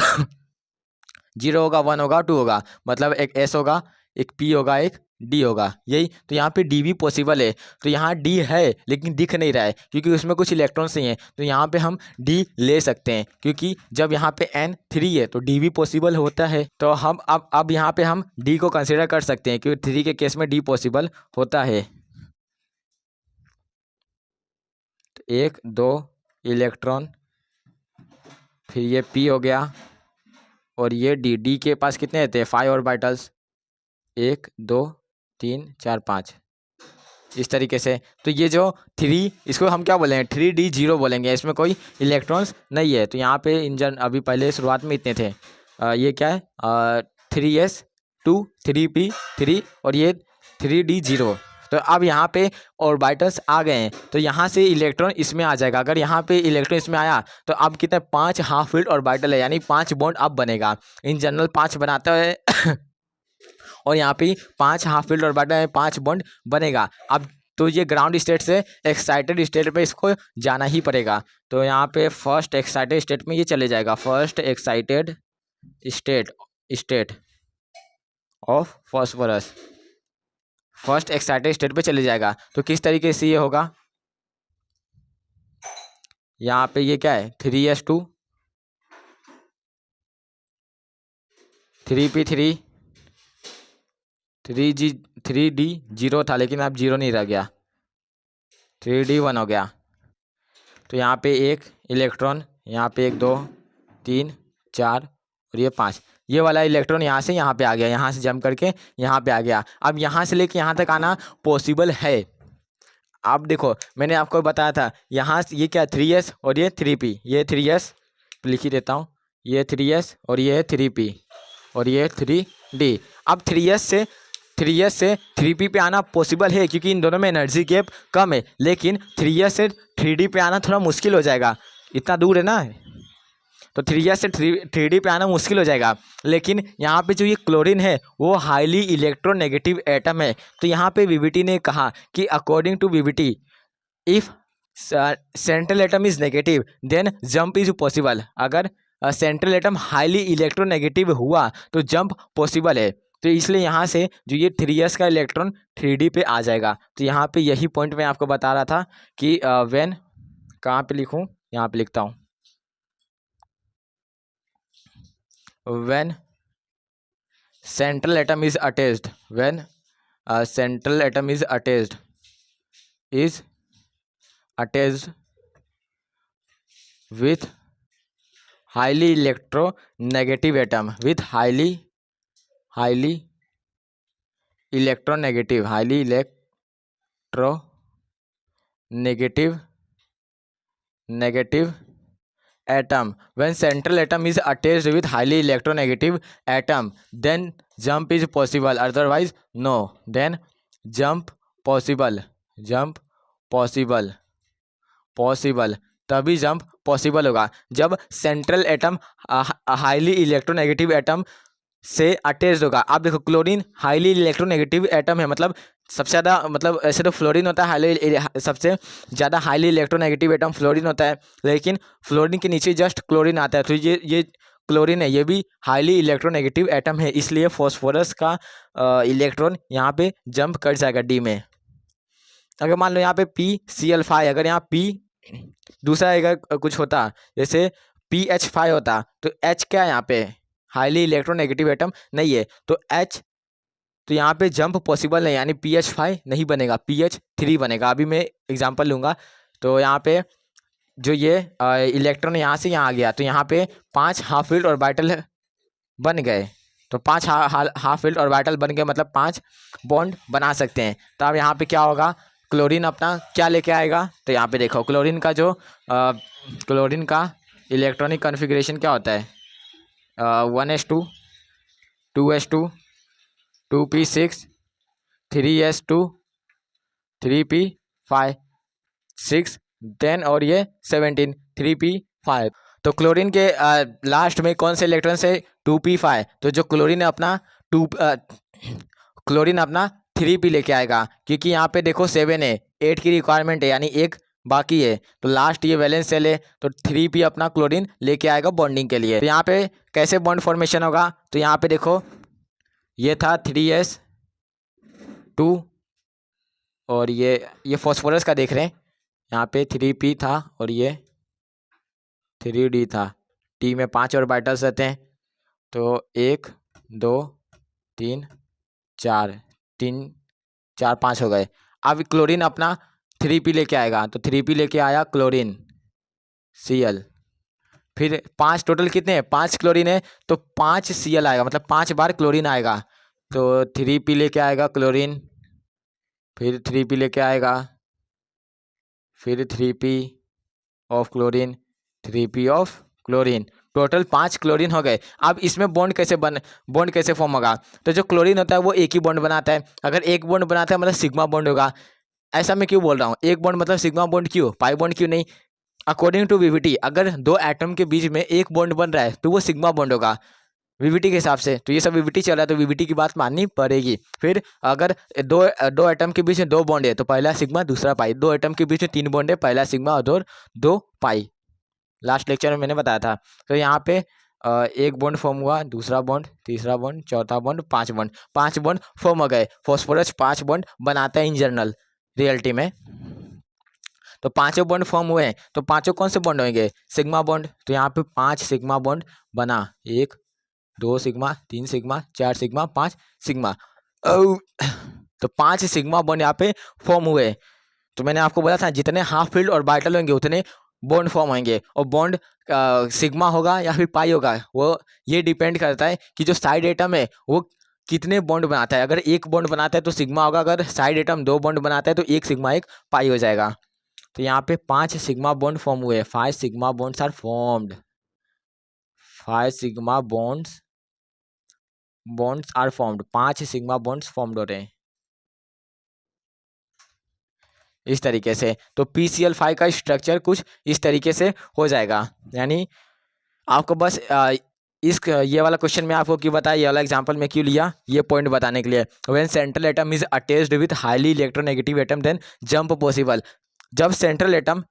0 होगा, 1 होगा, 2 होगा, मतलब एक एस होगा, एक पी होगा, एक डी होगा, यही। तो यहाँ पे डी भी पॉसिबल है। तो यहाँ डी है लेकिन दिख नहीं रहा है क्योंकि उसमें कुछ इलेक्ट्रॉन्स नहीं है। तो यहाँ पे हम डी ले सकते हैं क्योंकि जब यहाँ पे एन 3 है तो डी भी पॉसिबल होता है। तो हम अब यहाँ पे हम डी को कंसिडर कर सकते हैं क्योंकि 3 के केस में डी पॉसिबल होता है। तो 1 2 इलेक्ट्रॉन, फिर ये पी हो गया और ये डी के पास कितने रहते हैं 5 ऑर्बिटल्स, 1 2 3 4 5 इस तरीके से। तो ये जो 3 इसको हम क्या बोलेंगे 3d0 बोलेंगे, इसमें कोई इलेक्ट्रॉन्स नहीं है। तो यहाँ पे इंजन अभी पहले शुरुआत में इतने थे। ये क्या है 3s2 3p3 और ये 3d0। तो अब यहाँ पे ऑर्बिटल्स आ गए हैं तो यहाँ से इलेक्ट्रॉन इसमें आ जाएगा। अगर यहाँ पे इलेक्ट्रॉन इसमें आया तो अब कितने 5 हाफ फील्ड ऑर्बिटल है, यानी 5 बॉन्ड अब बनेगा। इन जनरल 5 बनाता है और यहाँ पे 5 हाफ फील्ड ऑर्बिटल है, 5 बॉन्ड बनेगा। अब तो ये ग्राउंड स्टेट से एक्साइटेड स्टेट पे इसको जाना ही पड़ेगा। तो यहाँ पे फर्स्ट एक्साइटेड स्टेट में ये चले जाएगा, first excited state of phosphorus, first excited state पे चले जाएगा। तो किस तरीके से ये होगा, यहाँ पे ये क्या है 3s2 3p3 3d0 था लेकिन अब 0 नहीं रह गया, 3d1 हो गया। तो यहाँ पे 1 इलेक्ट्रॉन, यहाँ पे 1 2 3 4 और ये 5, ये वाला इलेक्ट्रॉन यहाँ से यहाँ पे आ गया, यहाँ से जंप करके यहाँ पे आ गया। अब यहाँ से लेके यहाँ तक आना पॉसिबल है। आप देखो मैंने आपको बताया था यहाँ से ये क्या 3s और ये 3p, ये 3s लिख ही देता हूँ, ये 3s और ये 3p और ये 3d। अब 3s से 3p पे आना पॉसिबल है क्योंकि इन दोनों में एनर्जी गैप कम है, लेकिन 3s से 3d पे आना थोड़ा मुश्किल हो जाएगा, इतना दूर है ना। तो 3s से 3d पे आना मुश्किल हो जाएगा। लेकिन यहाँ पे जो ये क्लोरीन है वो हाईली इलेक्ट्रोनेगेटिव एटम है। तो यहाँ पे वीबीटी ने कहा कि according to VBT if central atom is negative then jump is possible. अगर सेंट्रल एटम हाईली इलेक्ट्रोनेगेटिव हुआ तो जंप पॉसिबल है। तो इसलिए यहाँ से जो ये 3s का इलेक्ट्रॉन 3d पे आ जाएगा। तो यहाँ पे यही पॉइंट मैं आपको बता रहा था कि व्हेन, कहाँ पे लिखूँ, यहाँ पे लिखता हूँ, when central atom is attached, when a central atom is attached with highly electronegative atom, with highly electronegative atom, when central atom is attached with highly electronegative atom then jump is possible, otherwise no, then jump possible तभी jump possible होगा जब central atom highly electronegative atom से attached होगा। आप देखो chlorine highly electronegative atom है, मतलब सबसे ज़्यादा, मतलब ऐसे तो फ्लोरीन होता है हाईली, सबसे ज़्यादा हाईली इलेक्ट्रोनेगेटिव एटम फ्लोरीन होता है, लेकिन फ्लोरीन के नीचे जस्ट क्लोरीन आता है। तो ये क्लोरीन है ये भी हाईली इलेक्ट्रोनेगेटिव एटम है, इसलिए फॉस्फोरस का इलेक्ट्रॉन यहाँ पे जंप कर जाएगा डी में। अगर मान लो यहाँ पे PCl5, अगर यहाँ P दूसरा अगर कुछ होता जैसे PH5 होता तो H क्या है यहाँ पे हाईली इलेक्ट्रोनेगेटिव एटम नहीं है, तो H तो यहाँ पे जंप पॉसिबल नहीं, यानी PH5 नहीं बनेगा, PH3 बनेगा। अभी मैं एग्जांपल लूँगा, तो यहाँ पे जो ये इलेक्ट्रॉन यहाँ से यहाँ आ गया तो यहाँ पे 5 हाफ फील्ड ऑर्बिटल बन गए, तो 5 हाफ फील्ड ऑर्बिटल बन गए मतलब 5 बॉन्ड बना सकते हैं। तो अब यहाँ पे क्या होगा, क्लोरीन अपना क्या लेके आएगा, तो यहाँ पे देखो क्लोरीन का जो क्लोरीन का इलेक्ट्रॉनिक कॉन्फ़िगरेशन क्या होता है, 1s2 2s2 2p6 3s2 3p5 6 10 और ये 17 3p5। तो क्लोरीन के लास्ट में कौन से इलेक्ट्रॉन से 2p5, तो जो क्लोरीन है अपना क्लोरीन अपना 3p लेके आएगा, क्योंकि यहाँ पे देखो 7 है, 8 की रिक्वायरमेंट है यानी एक बाकी है, तो लास्ट ये वैलेंस सेल है तो 3p अपना क्लोरीन लेके आएगा बॉन्डिंग के लिए। तो यहाँ पे कैसे बॉन्ड फॉर्मेशन होगा, तो यहाँ पे देखो ये था 3s2 और ये फॉस्फोरस का देख रहे हैं, यहाँ पे 3p था और ये 3d था, टी में 5 ऑर्बिटल्स रहते हैं, तो 1 2 3 4 3 4 5 हो गए। अब क्लोरीन अपना 3p लेके आएगा, तो 3p लेके आया क्लोरीन Cl, फिर 5 टोटल कितने हैं, 5 क्लोरीन है तो 5 Cl आएगा, मतलब 5 बार क्लोरीन आएगा, तो 3p लेके आएगा क्लोरीन, फिर 3p लेके आएगा, फिर 3p of chlorine 3p of chlorine, total 5 chlorine हो गए। अब इसमें बॉन्ड कैसे फॉर्म होगा, तो जो क्लोरीन होता है वो एक ही बॉन्ड बनाता है, अगर एक बॉन्ड बनाता है मतलब सिग्मा बॉन्ड होगा। ऐसा मैं क्यों बोल रहा हूँ, एक बॉन्ड मतलब सिग्मा बॉन्ड क्यों, पाई बॉन्ड क्यों नहीं, अकॉर्डिंग टू वीवीटी अगर दो एटम के बीच में एक बॉन्ड बन रहा है तो वो सिग्मा बॉन्ड होगा वीवीटी के हिसाब से, तो ये सब वीवीटी चल रहा है तो वीवीटी की बात माननी पड़ेगी। फिर अगर दो एटम के बीच में 2 बॉन्ड है तो पहला सिग्मा दूसरा पाई, 2 एटम के बीच में 3 बॉन्ड है, पहला सिग्मा और 2 पाई, लास्ट लेक्चर में मैंने बताया था। तो यहाँ पे एक बॉन्ड फॉर्म हुआ, दूसरा बॉन्ड, तीसरा बॉन्ड, चौथा बॉन्ड, 5 बॉन्ड फॉर्म हो गए। फॉस्फोरस 5 बॉन्ड बनाता है इन जनरल रियलिटी में, तो 5 बॉन्ड फॉर्म हुए हैं, तो 5 कौन से बॉन्ड होंगे, सिग्मा बॉन्ड, तो यहाँ पे 5 सिग्मा बॉन्ड बना, 1 2 सिग्मा 3 सिग्मा 4 सिग्मा 5 सिग्मा, तो 5 सिग्मा बॉन्ड यहाँ पे फॉर्म हुए। तो मैंने आपको बोला था जितने हाफ फील्ड ऑर्बिटल होंगे उतने बॉन्ड फॉर्म होंगे, और बॉन्ड सिग्मा होगा या फिर पाई होगा वो ये डिपेंड करता है कि जो साइड एटम है वो कितने बॉन्ड बनाता है, अगर एक बॉन्ड बनाता है तो सिग्मा होगा, अगर साइड एटम 2 बॉन्ड बनाता है तो 1 सिग्मा 1 पाई हो जाएगा। तो यहाँ पे 5 सिग्मा बॉन्ड फॉर्म हुए, 5 sigma bonds are formed, 5 sigma bonds are formed, 5 sigma bonds formed हो रहे हैं इस तरीके से। तो PCl5 का स्ट्रक्चर कुछ इस तरीके से हो जाएगा, यानी आपको बस ये वाला क्वेश्चन में आपको क्यों बताया, ये वाला एग्जांपल में क्यों लिया, ये पॉइंट बताने के लिए। When central atom is attached with highly electronegative atom then jump possible, जब सेंट्रल एटम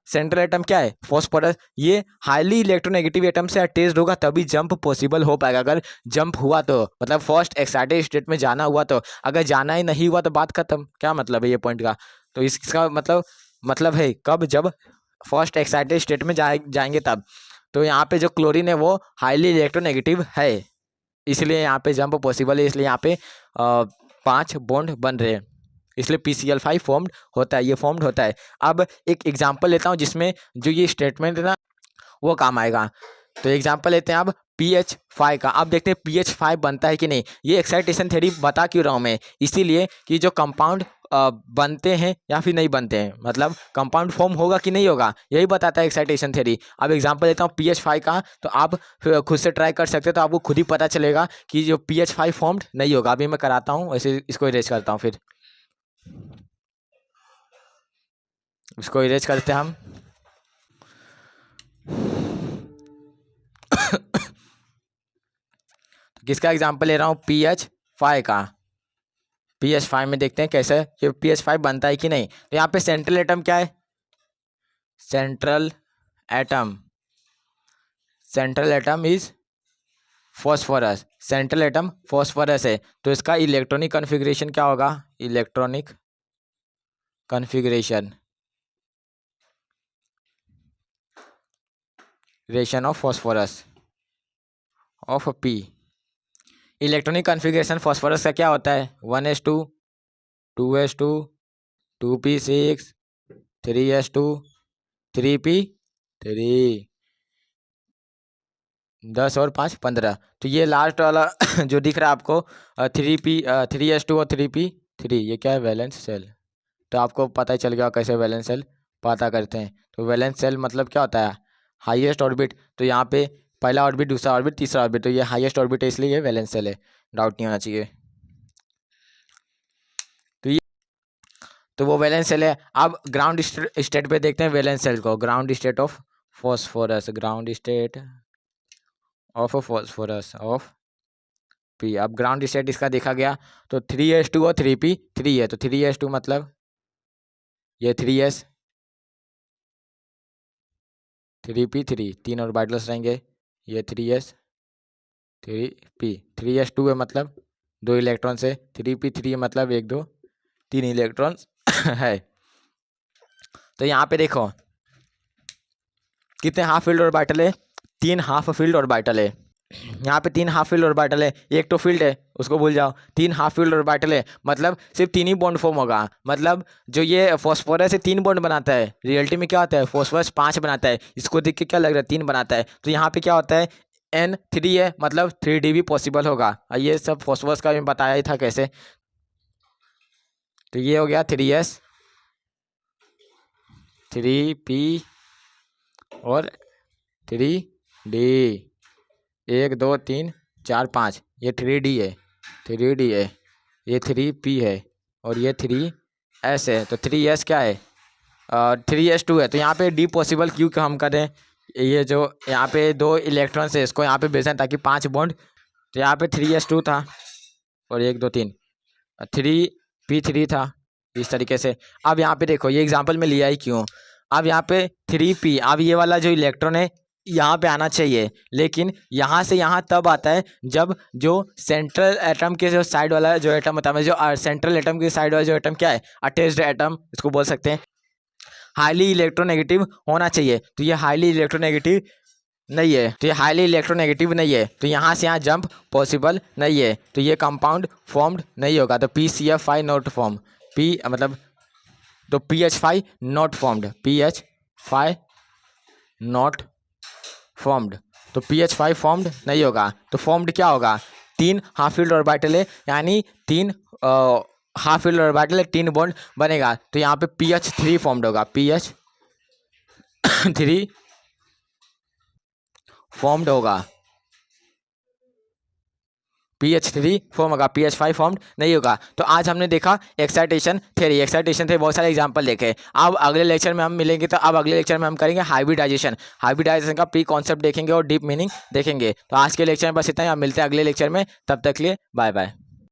क्या है, फॉस्फोरस, ये हाईली इलेक्ट्रोनेगेटिव एटम से अटैच्ड होगा तभी जंप पॉसिबल हो पाएगा। अगर जंप हुआ तो मतलब फर्स्ट एक्साइटेड स्टेट में जाना हुआ, तो अगर जाना ही नहीं हुआ तो बात खत्म। क्या मतलब है ये पॉइंट का, तो इसका मतलब है कब, जब फर्स्ट एक्साइटेड स्टेट में जाएंगे तब। तो यहाँ पे जो क्लोरीन है वो हाईली इलेक्ट्रोनेगेटिव है, इसलिए यहाँ पे जंप पॉसिबल है, इसलिए यहाँ पे 5 बॉन्ड बन रहे हैं, इसलिए PCl5 फॉर्म्ड होता है, ये फॉर्म्ड होता है। अब एक एग्जांपल लेता हूँ जिसमें जो ये स्टेटमेंट है ना वो काम आएगा। तो एग्जांपल लेते हैं अब PH5 का, अब देखते हैं PH5 बनता है कि नहीं। ये एक्साइटेशन थ्योरी बता क्यों रहा हूँ मैं, इसीलिए कि जो कंपाउंड बनते हैं या फिर नहीं बनते हैं, मतलब कंपाउंड फॉर्म होगा कि नहीं होगा, यही बताता है एक्साइटेशन थ्योरी। अब एग्जांपल लेता हूँ PH5 का, तो आप खुद से ट्राई कर सकते हो, तो आपको खुद ही पता चलेगा कि जो PH5 फॉर्म्ड नहीं होगा। अभी मैं कराता हूँ, वैसे इसको इरेज करता हूँ, फिर इसको इरेज करते हैं हम। तो किसका एग्जांपल ले रहा हूँ, PH5 का। PH5 में देखते हैं कैसे ये PH5 बनता है कि नहीं। तो यहाँ पे सेंट्रल एटम क्या है, central atom is phosphorus, central atom phosphorus है, तो इसका इलेक्ट्रॉनिक कॉन्फ़िगरेशन क्या होगा? Electronic configuration ration of phosphorus of P. Electronic configuration phosphorus का क्या होता है? 1s2, 2s2, 2p6, 3s2, 3p3, 10 और 5 15। तो ये लास्ट वाला जो दिख रहा है आपको 3s2 और 3p3, ये क्या है? Valence shell. तो आपको पता ही चल गया कैसे वैलेंस सेल पता करते हैं। तो वैलेंस सेल मतलब क्या होता है? Highest orbit. तो यहाँ पे पहला ऑर्बिट, दूसरा ऑर्बिट, तीसरा ऑर्बिट, तो ये हाईएस्ट ऑर्बिट है, इसलिए ये वैलेंस सेल है। डाउट नहीं होना चाहिए। तो वो वैलेंस सेल है। अब ग्राउंड स्टेट पे देखते हैं वैलेंस सेल को। Ground state of phosphorus, ground state of phosphorus of P. अब ग्राउंड स्टेट इसका देखा गया तो 3s2 और 3p3 है। तो 3s2 मतलब ये 3s, 3p3, 3 ऑर्बिटल्स रहेंगे, ये 3s 3p, 3s2 है मतलब 2 इलेक्ट्रॉन से, 3p3 मतलब 1 2 3 इलेक्ट्रॉन्स है। तो यहाँ पे देखो कितने हाफ फील्ड ऑर्बिटल है? 3 हाफ फील्ड ऑर्बिटल है। यहाँ पे 3 हाफ फील्ड ऑर्बिटल है, एक तो फील्ड है उसको भूल जाओ। 3 हाफ फील्ड ऑर्बिटल है मतलब सिर्फ 3 ही बॉन्ड फॉर्म होगा। मतलब जो ये फॉस्फोरस है 3 बॉन्ड बनाता है, रियलिटी में क्या होता है? फॉस्फोरस 5 बनाता है। इसको देख के क्या लग रहा है? 3 बनाता है। तो यहाँ पे क्या होता है? N3 है मतलब 3D भी पॉसिबल होगा। ये सब फॉस्फोरस का मैं बताया ही था कैसे। तो ये हो गया 3s, 3p और 3d, 1 2 3 4 5, ये 3d है, 3d है, ये 3p है और ये 3s है। तो 3s क्या है? 3s2 है। तो यहाँ पे d पॉसिबल क्यों हम करें? ये जो यहाँ पे 2 इलेक्ट्रॉन्स है इसको यहाँ पे भेजें ताकि 5 बॉन्ड। तो यहाँ पे 3s2 था और 1 2 3, 3p3 था इस तरीके से। अब यहाँ पे देखो ये एग्जांपल में लिया ही क्यों? अब यहाँ पे 3p, अब ये वाला जो इलेक्ट्रॉन है यहाँ पे आना चाहिए, लेकिन यहाँ से यहाँ तब आता है जब जो सेंट्रल एटम के जो साइड वाला जो एटम होता है, जो सेंट्रल एटम के साइड वाला जो एटम क्या है? अटैच्ड एटम इसको बोल सकते हैं। हाईली इलेक्ट्रोनेगेटिव होना चाहिए। तो ये हाईली इलेक्ट्रोनेगेटिव नहीं है, तो ये हाईली इलेक्ट्रोनेगेटिव नहीं है, तो यहाँ से यहाँ जंप पॉसिबल नहीं है, तो ये कंपाउंड फॉर्म्ड नहीं होगा। तो PCF5 नॉट फॉर्म, पी मतलब तो PH5 not formed, PH5 not formed, तो PH5 फॉर्म्ड नहीं होगा। तो फॉर्म्ड क्या होगा? 3 हाफ फील्ड ऑर्बिटल है, यानी 3 हाफ फील्ड ऑर्बिटल है, 3 बॉन्ड बनेगा। तो यहाँ पे PH3 फॉर्म्ड होगा, PH3 फॉर्म्ड होगा, PH3 फॉर्म होगा, PH5 फॉर्म्ड नहीं होगा। तो आज हमने देखा एक्साइटेशन थ्योरी, एक्साइटेशन थे बहुत सारे एग्जांपल देखे। अब अगले लेक्चर में हम मिलेंगे, तो अब अगले लेक्चर में हम करेंगे हाइब्रिडाइजेशन, हाइब्रिडाइजेशन का प्री कॉन्सेप्ट देखेंगे और डीप मीनिंग देखेंगे। तो आज के लेक्चर में बस इतना ही, हम मिलते हैं अगले लेक्चर में, तब तक के लिए बाय बाय।